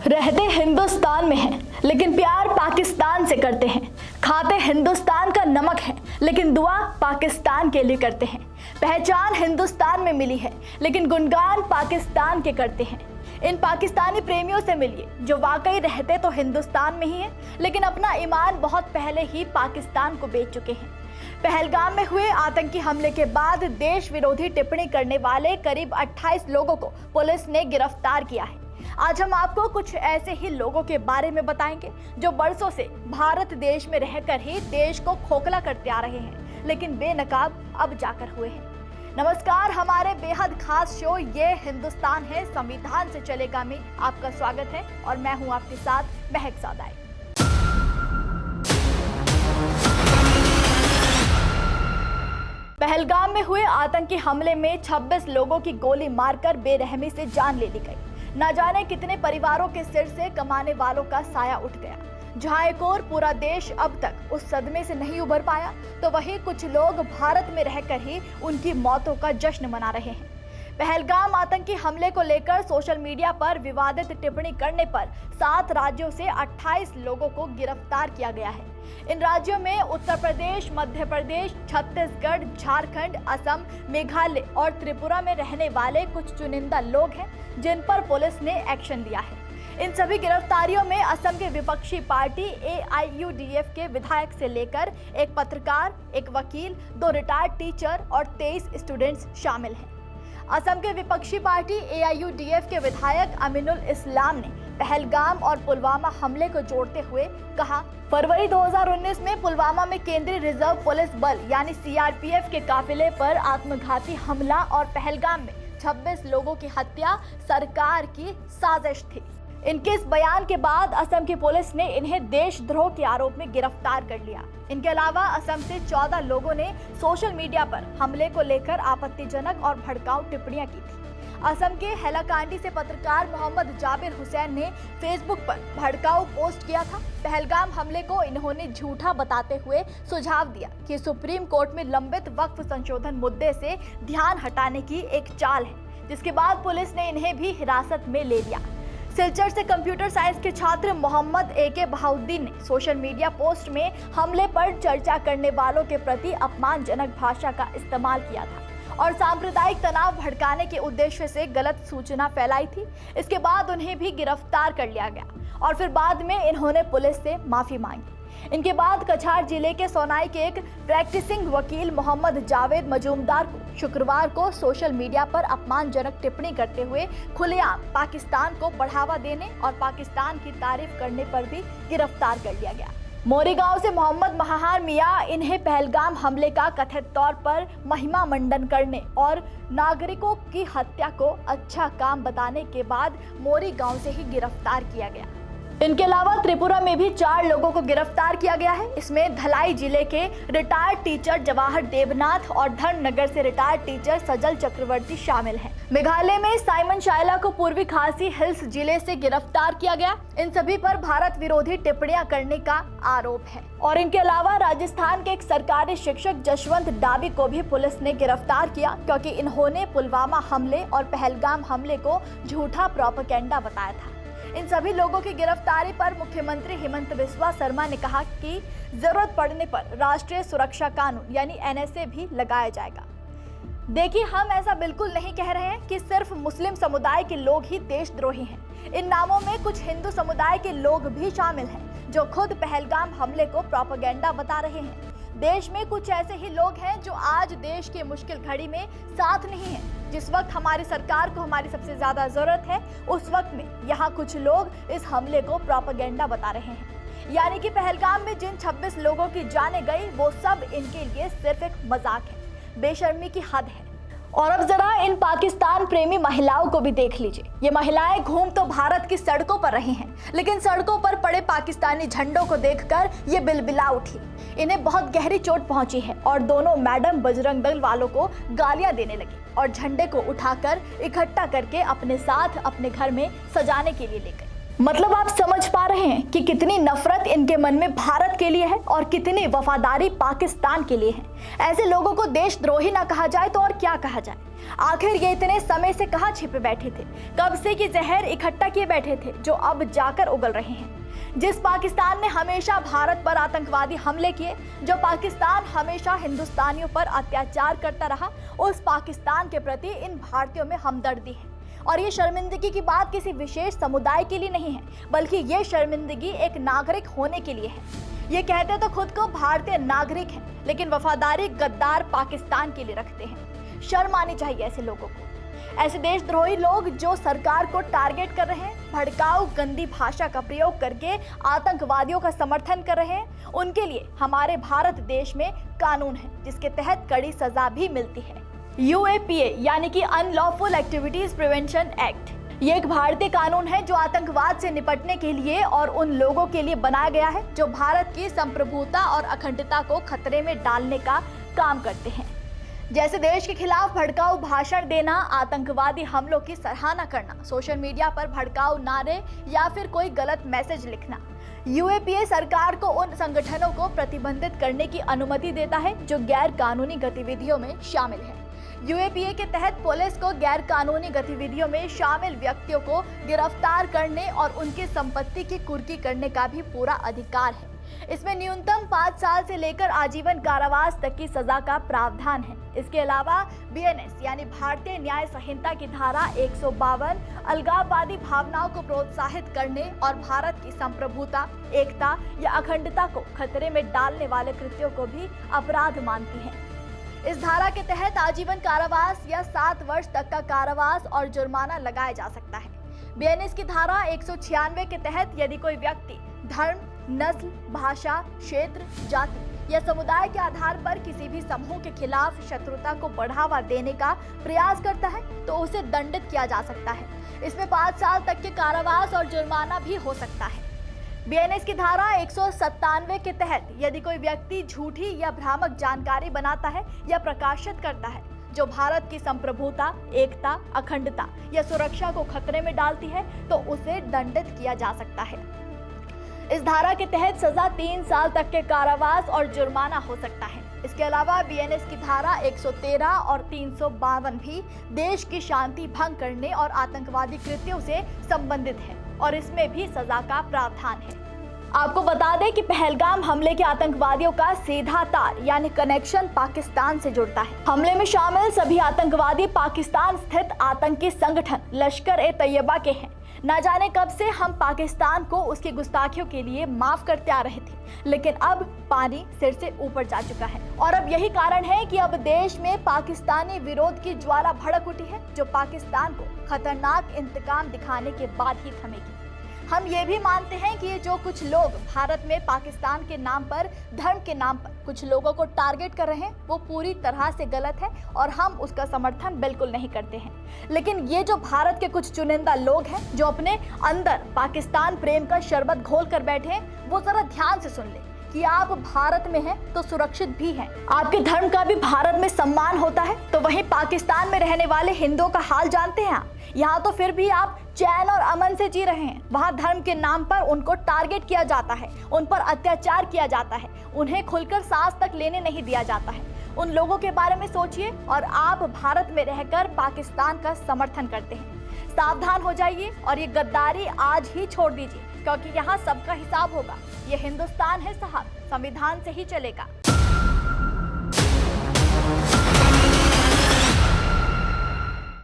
रहते हिंदुस्तान में हैं, लेकिन प्यार पाकिस्तान से करते हैं। खाते हिंदुस्तान का नमक है, लेकिन दुआ पाकिस्तान के लिए करते हैं। पहचान हिंदुस्तान में मिली है, लेकिन गुणगान पाकिस्तान के करते हैं। इन पाकिस्तानी प्रेमियों से मिलिए जो वाकई रहते तो हिंदुस्तान में ही हैं, लेकिन अपना ईमान बहुत पहले ही पाकिस्तान को बेच चुके हैं। पहलगाम में हुए आतंकी हमले के बाद देश विरोधी टिप्पणी करने वाले करीब 28 लोगों को पुलिस ने गिरफ्तार किया है। आज हम आपको कुछ ऐसे ही लोगों के बारे में बताएंगे जो बरसों से भारत देश में रहकर ही देश को खोखला करते आ रहे हैं, लेकिन बेनकाब अब जाकर हुए हैं। नमस्कार, हमारे बेहद खास शो ये हिंदुस्तान है संविधान से चलेगा में आपका स्वागत है और मैं हूं आपके साथ महक सादाई। पहलगाम में हुए आतंकी हमले में 26 लोगों की गोली मारकर बेरहमी से जान ले ली गई। न जाने कितने परिवारों के सिर से कमाने वालों का साया उठ गया। जहां एक और पूरा देश अब तक उस सदमे से नहीं उभर पाया, तो वहीं कुछ लोग भारत में रहकर ही उनकी मौतों का जश्न मना रहे हैं। पहलगाम आतंकी हमले को लेकर सोशल मीडिया पर विवादित टिप्पणी करने पर 7 राज्यों से 28 लोगों को गिरफ्तार किया गया है। इन राज्यों में उत्तर प्रदेश, मध्य प्रदेश, छत्तीसगढ़, झारखंड, असम, मेघालय और त्रिपुरा में रहने वाले कुछ चुनिंदा लोग हैं जिन पर पुलिस ने एक्शन लिया है। इन सभी गिरफ्तारियों में असम के विपक्षी पार्टी AIUDF के विधायक से लेकर एक पत्रकार, एक वकील, 2 रिटायर्ड टीचर और 23 स्टूडेंट्स शामिल हैं। असम के विपक्षी पार्टी AIUDF के विधायक अमीनुल इस्लाम ने पहलगाम और पुलवामा हमले को जोड़ते हुए कहा, फरवरी 2019 में पुलवामा में केंद्रीय रिजर्व पुलिस बल यानी CRPF के काफिले पर आत्मघाती हमला और पहलगाम में 26 लोगों की हत्या सरकार की साजिश थी। इनके इस बयान के बाद असम की पुलिस ने इन्हें देशद्रोह के आरोप में गिरफ्तार कर लिया। इनके अलावा असम से 14 लोगों ने सोशल मीडिया पर हमले को लेकर आपत्तिजनक और भड़काऊ टिप्पणियां की थी। असम के हैलाकांडी से पत्रकार मोहम्मद जाबिर हुसैन ने फेसबुक पर भड़काऊ पोस्ट किया था। पहलगाम हमले को इन्होंने झूठा बताते हुए सुझाव दिया कि सुप्रीम कोर्ट में लंबित वक्फ संशोधन मुद्दे से ध्यान हटाने की एक चाल है, जिसके बाद पुलिस ने इन्हें भी हिरासत में ले लिया। सिलचर से कंप्यूटर साइंस के छात्र मोहम्मद AK बहाउद्दीन ने सोशल मीडिया पोस्ट में हमले पर चर्चा करने वालों के प्रति अपमानजनक भाषा का इस्तेमाल किया था और सांप्रदायिक तनाव भड़काने के उद्देश्य से गलत सूचना फैलाई थी। इसके बाद उन्हें भी गिरफ्तार कर लिया गया और फिर बाद में इन्होंने पुलिस से माफी मांगी। इनके बाद कछार जिले के सोनाई के एक प्रैक्टिसिंग वकील मोहम्मद जावेद मजूमदार को शुक्रवार को सोशल मीडिया पर अपमानजनक टिप्पणी करते हुए खुलेआम पाकिस्तान को बढ़ावा देने और पाकिस्तान की तारीफ करने पर भी गिरफ्तार कर लिया गया। मोरीगांव से मोहम्मद महाहार मियां, इन्हें पहलगाम हमले का कथित तौर पर महिमा मंडन करने और नागरिकों की हत्या को अच्छा काम बताने के बाद मोरीगांव से ही गिरफ्तार किया गया। इनके अलावा त्रिपुरा में भी 4 लोगों को गिरफ्तार किया गया है। इसमें धलाई जिले के रिटायर्ड टीचर जवाहर देवनाथ और धर्मनगर से रिटायर्ड टीचर सजल चक्रवर्ती शामिल हैं। मेघालय में साइमन शाइला को पूर्वी खासी हिल्स जिले से गिरफ्तार किया गया। इन सभी पर भारत विरोधी टिप्पणियां करने का आरोप है। और इनके अलावा राजस्थान के एक सरकारी शिक्षक जशवंत डाबी को भी पुलिस ने गिरफ्तार किया, क्योंकि इन्होंने पुलवामा हमले और पहलगाम हमले को झूठा प्रोपेगेंडा बताया था। इन सभी लोगों की गिरफ्तारी पर मुख्यमंत्री हेमंत बिस्वा शर्मा ने कहा कि जरूरत पड़ने पर राष्ट्रीय सुरक्षा कानून यानी NSA भी लगाया जाएगा। देखिए, हम ऐसा बिल्कुल नहीं कह रहे हैं कि सिर्फ मुस्लिम समुदाय के लोग ही देशद्रोही हैं। इन नामों में कुछ हिंदू समुदाय के लोग भी शामिल हैं जो खुद पहलगाम हमले को प्रोपेगेंडा बता रहे हैं। देश में कुछ ऐसे ही लोग हैं जो आज देश की मुश्किल घड़ी में साथ नहीं हैं। जिस वक्त हमारी सरकार को हमारी सबसे ज्यादा जरूरत है, उस वक्त में यहाँ कुछ लोग इस हमले को प्रोपेगेंडा बता रहे हैं। यानी कि पहलगाम में जिन 26 लोगों की जानें गई, वो सब इनके लिए सिर्फ एक मजाक है। बेशर्मी की हद है। और अब जरा इन पाकिस्तान प्रेमी महिलाओं को भी देख लीजिए। ये महिलाएं घूम तो भारत की सड़कों पर रही हैं, लेकिन सड़कों पर पड़े पाकिस्तानी झंडों को देखकर ये बिलबिला उठी। इन्हें बहुत गहरी चोट पहुंची है और दोनों मैडम बजरंग दल वालों को गालियां देने लगी और झंडे को उठाकर इकट्ठा करके अपने साथ अपने घर में सजाने के लिए ले गए। मतलब आप समझ पा रहे हैं कि कितनी नफरत इनके मन में भारत के लिए है और कितनी वफादारी पाकिस्तान के लिए है। ऐसे लोगों को देशद्रोही ना कहा जाए तो और क्या कहा जाए। आखिर ये इतने समय से कहां छिपे बैठे थे? कब से ये जहर इकट्ठा किए बैठे थे जो अब जाकर उगल रहे हैं? जिस पाकिस्तान ने हमेशा भारत पर आतंकवादी हमले किए, जो पाकिस्तान हमेशा हिंदुस्तानियों पर अत्याचार करता रहा, उस पाकिस्तान के प्रति इन भारतीयों में हमदर्दी है। और ये शर्मिंदगी की बात किसी विशेष समुदाय के लिए नहीं है, बल्कि ये शर्मिंदगी एक नागरिक होने के लिए है। ये कहते तो खुद को भारतीय नागरिक हैं, लेकिन वफादारी गद्दार पाकिस्तान के लिए रखते हैं। शर्म आनी चाहिए ऐसे लोगों को। ऐसे देशद्रोही लोग जो सरकार को टारगेट कर रहे हैं, भड़काऊ गंदी भाषा का प्रयोग करके आतंकवादियों का समर्थन कर रहे हैं, उनके लिए हमारे भारत देश में कानून है जिसके तहत कड़ी सजा भी मिलती है। UAPA यानी कि अनलॉफुल एक्टिविटीज प्रिवेंशन एक्ट, ये एक भारतीय कानून है जो आतंकवाद से निपटने के लिए और उन लोगों के लिए बनाया गया है जो भारत की संप्रभुता और अखंडता को खतरे में डालने का काम करते हैं, जैसे देश के खिलाफ भड़काऊ भाषण देना, आतंकवादी हमलों की सराहना करना, सोशल मीडिया पर भड़काऊ नारे या फिर कोई गलत मैसेज लिखना। UAPA सरकार को उन संगठनों को प्रतिबंधित करने की अनुमति देता है जो गैर कानूनी गतिविधियों में शामिल है। UAPA के तहत पुलिस को गैर कानूनी गतिविधियों में शामिल व्यक्तियों को गिरफ्तार करने और उनकी संपत्ति की कुर्की करने का भी पूरा अधिकार है। इसमें न्यूनतम 5 साल से लेकर आजीवन कारावास तक की सजा का प्रावधान है। इसके अलावा BNS यानी भारतीय न्याय संहिता की धारा 152 अलगाववादी भावनाओं को प्रोत्साहित करने और भारत की संप्रभुता, एकता या अखंडता को खतरे में डालने वाले कृत्यों को भी अपराध मानती है। इस धारा के तहत आजीवन कारावास या 7 वर्ष तक का कारावास और जुर्माना लगाया जा सकता है। BNS की धारा 196 के तहत यदि कोई व्यक्ति धर्म, नस्ल, भाषा, क्षेत्र, जाति या समुदाय के आधार पर किसी भी समूह के खिलाफ शत्रुता को बढ़ावा देने का प्रयास करता है तो उसे दंडित किया जा सकता है। इसमें 5 साल तक के कारावास और जुर्माना भी हो सकता है। BNS की धारा 197 के तहत यदि कोई व्यक्ति झूठी या भ्रामक जानकारी बनाता है या प्रकाशित करता है जो भारत की संप्रभुता, एकता, अखंडता या सुरक्षा को खतरे में डालती है तो उसे दंडित किया जा सकता है। इस धारा के तहत सजा 3 साल तक के कारावास और जुर्माना हो सकता है। इसके अलावा BNS की धारा 113 और 352 भी देश की शांति भंग करने और आतंकवादी कृत्यों से संबंधित है और इसमें भी सजा का प्रावधान है। आपको बता दें कि पहलगाम हमले के आतंकवादियों का सीधा तार यानी कनेक्शन पाकिस्तान से जुड़ता है। हमले में शामिल सभी आतंकवादी पाकिस्तान स्थित आतंकी संगठन लश्कर-ए-तैयबा के हैं। ना जाने कब से हम पाकिस्तान को उसकी गुस्ताखियों के लिए माफ करते आ रहे थे, लेकिन अब पानी सिर से ऊपर जा चुका है और अब यही कारण है कि अब देश में पाकिस्तानी विरोध की ज्वाला भड़क उठी है जो पाकिस्तान को खतरनाक इंतकाम दिखाने के बाद ही थमेगी। हम ये भी मानते हैं कि ये जो कुछ लोग भारत में पाकिस्तान के नाम पर, धर्म के नाम पर कुछ लोगों को टारगेट कर रहे हैं वो पूरी तरह से गलत है और हम उसका समर्थन बिल्कुल नहीं करते हैं। लेकिन ये जो भारत के कुछ चुनिंदा लोग हैं जो अपने अंदर पाकिस्तान प्रेम का शरबत घोल कर बैठे हैं, वो जरा ध्यान से सुन ले कि आप भारत में हैं तो सुरक्षित भी हैं। आपके धर्म का भी भारत में सम्मान होता है, तो वहीं पाकिस्तान में रहने वाले हिंदुओं का हाल जानते हैं आप? यहाँ तो फिर भी आप चैन और अमन से जी रहे हैं। वहाँ धर्म के नाम पर उनको टारगेट किया जाता है, उन पर अत्याचार किया जाता है, उन्हें खुलकर सांस तक लेने नहीं दिया जाता है। उन लोगों के बारे में सोचिए और आप भारत में रहकर पाकिस्तान का समर्थन करते हैं। सावधान हो जाइए और ये गद्दारी आज ही छोड़ दीजिए, क्योंकि यहाँ सबका हिसाब होगा। ये हिंदुस्तान है साहब, संविधान से ही चलेगा।